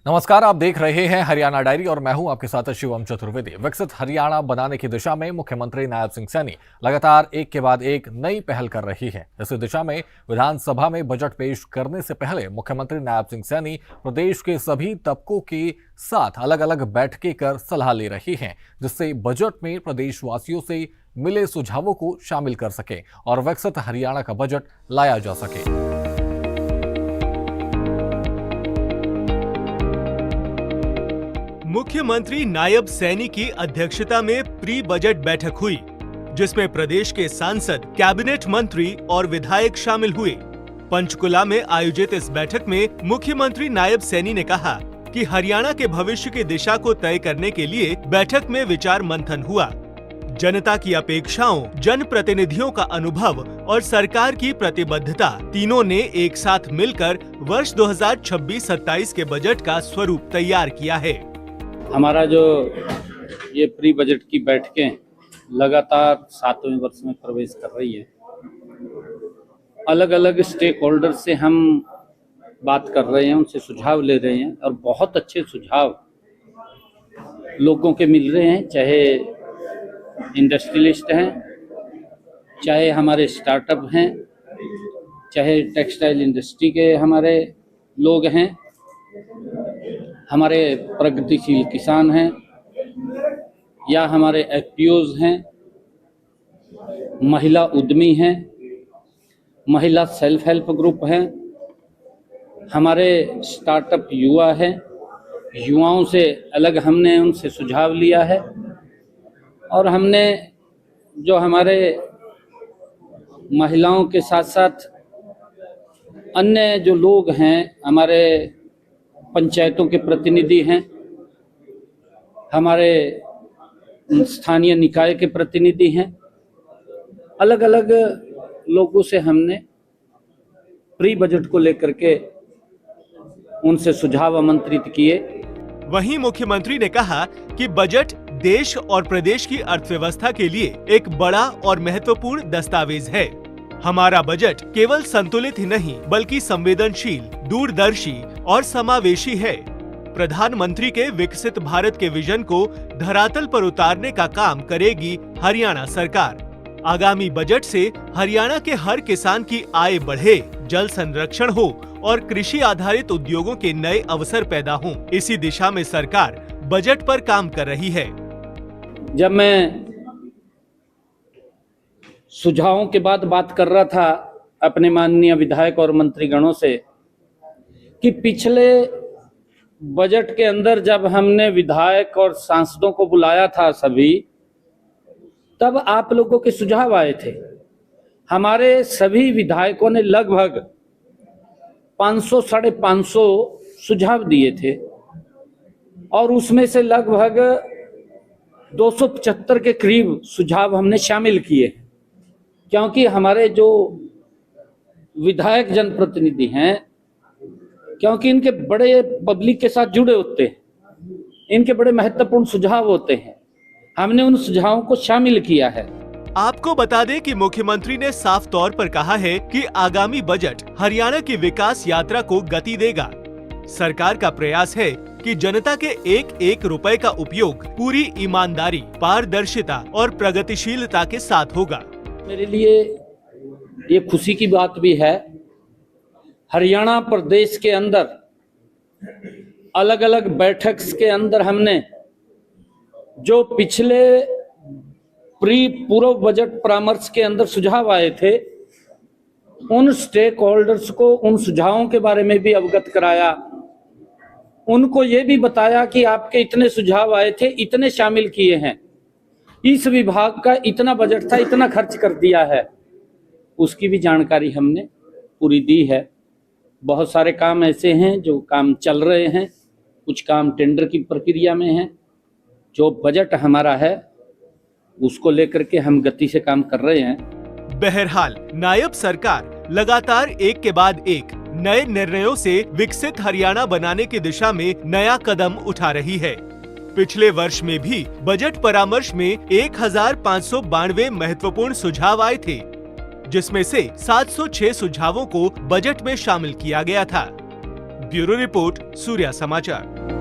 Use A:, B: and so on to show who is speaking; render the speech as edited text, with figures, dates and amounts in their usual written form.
A: नमस्कार, आप देख रहे हैं हरियाणा डायरी और मैं हूं आपके साथ शिवम चतुर्वेदी। विकसित हरियाणा बनाने की दिशा में मुख्यमंत्री नायब सिंह सैनी लगातार एक के बाद एक नई पहल कर रही है। इसी दिशा में विधानसभा में बजट पेश करने से पहले मुख्यमंत्री नायब सिंह सैनी प्रदेश के सभी तबकों के साथ अलग अलग बैठकें कर सलाह ले रही हैं, जिससे बजट में प्रदेशवासियों से मिले सुझावों को शामिल कर सके और विकसित हरियाणा का बजट लाया जा सके।
B: मुख्यमंत्री नायब सैनी की अध्यक्षता में प्री बजट बैठक हुई, जिसमें प्रदेश के सांसद, कैबिनेट मंत्री और विधायक शामिल हुए। पंचकुला में आयोजित इस बैठक में मुख्यमंत्री नायब सैनी ने कहा कि हरियाणा के भविष्य की दिशा को तय करने के लिए बैठक में विचार मंथन हुआ। जनता की अपेक्षाओं, जनप्रतिनिधियों का अनुभव और सरकार की प्रतिबद्धता तीनों ने एक साथ मिलकर वर्ष 2026-27 के बजट का स्वरूप तैयार किया है।
C: हमारा जो ये प्री बजट की बैठकें लगातार 7वें वर्ष में प्रवेश कर रही है। अलग अलग स्टेक होल्डर से हम बात कर रहे हैं, उनसे सुझाव ले रहे हैं और बहुत अच्छे सुझाव लोगों के मिल रहे हैं, चाहे इंडस्ट्रियलिस्ट हैं, चाहे हमारे स्टार्टअप हैं, चाहे टेक्सटाइल इंडस्ट्री के हमारे लोग हैं, हमारे प्रगतिशील किसान हैं या हमारे एफपीओज हैं, महिला उद्यमी हैं, महिला सेल्फ हेल्प ग्रुप हैं, हमारे स्टार्टअप युवा हैं। युवाओं से अलग हमने उनसे सुझाव लिया है और हमने जो हमारे महिलाओं के साथ साथ अन्य जो लोग हैं, हमारे पंचायतों के प्रतिनिधि हैं, हमारे स्थानीय निकाय के प्रतिनिधि हैं, अलग अलग लोगों से हमने प्री बजट को लेकर के उनसे सुझाव आमंत्रित किए।
B: वहीं मुख्यमंत्री ने कहा कि बजट देश और प्रदेश की अर्थव्यवस्था के लिए एक बड़ा और महत्वपूर्ण दस्तावेज है। हमारा बजट केवल संतुलित ही नहीं बल्कि संवेदनशील, दूरदर्शी और समावेशी है। प्रधानमंत्री के विकसित भारत के विजन को धरातल पर उतारने का काम करेगी हरियाणा सरकार। आगामी बजट से हरियाणा के हर किसान की आय बढ़े, जल संरक्षण हो और कृषि आधारित उद्योगों के नए अवसर पैदा हों। इसी दिशा में सरकार बजट पर काम कर रही है।
C: जब मैं सुझावों के बाद बात कर रहा था अपने माननीय विधायक और मंत्रीगणों से कि पिछले बजट के अंदर जब हमने विधायक और सांसदों को बुलाया था सभी, तब आप लोगों के सुझाव आए थे। हमारे सभी विधायकों ने लगभग 500-550 सुझाव दिए थे और उसमें से लगभग 275 के करीब सुझाव हमने शामिल किए, क्योंकि हमारे जो विधायक जनप्रतिनिधि हैं, क्योंकि इनके बड़े पब्लिक के साथ जुड़े होते हैं, इनके बड़े महत्वपूर्ण सुझाव होते हैं, हमने उन सुझावों को शामिल किया है।
B: आपको बता दें कि मुख्यमंत्री ने साफ तौर पर कहा है कि आगामी बजट हरियाणा की विकास यात्रा को गति देगा। सरकार का प्रयास है कि जनता के एक एक रुपए का उपयोग पूरी ईमानदारी, पारदर्शिता और प्रगतिशीलता के साथ होगा।
C: मेरे लिए ये खुशी की बात भी है, हरियाणा प्रदेश के अंदर अलग अलग बैठक के अंदर हमने जो पिछले पूर्व बजट परामर्श के अंदर सुझाव आए थे, उन स्टेक होल्डर्स को उन सुझावों के बारे में भी अवगत कराया। उनको ये भी बताया कि आपके इतने सुझाव आए थे, इतने शामिल किए हैं, इस विभाग का इतना बजट था, इतना खर्च कर दिया है, उसकी भी जानकारी हमने पूरी दी है। बहुत सारे काम ऐसे हैं जो काम चल रहे हैं, कुछ काम टेंडर की प्रक्रिया में हैं। जो बजट हमारा है उसको लेकर के हम गति से काम कर रहे हैं।
B: बहरहाल नायब सरकार लगातार एक के बाद एक नए निर्णयों से विकसित हरियाणा बनाने की दिशा में नया कदम उठा रही है। पिछले वर्ष में भी बजट परामर्श में 1592 महत्वपूर्ण सुझाव आए थे, जिसमें से 706 सुझावों को बजट में शामिल किया गया था। ब्यूरो रिपोर्ट, सूर्या समाचार।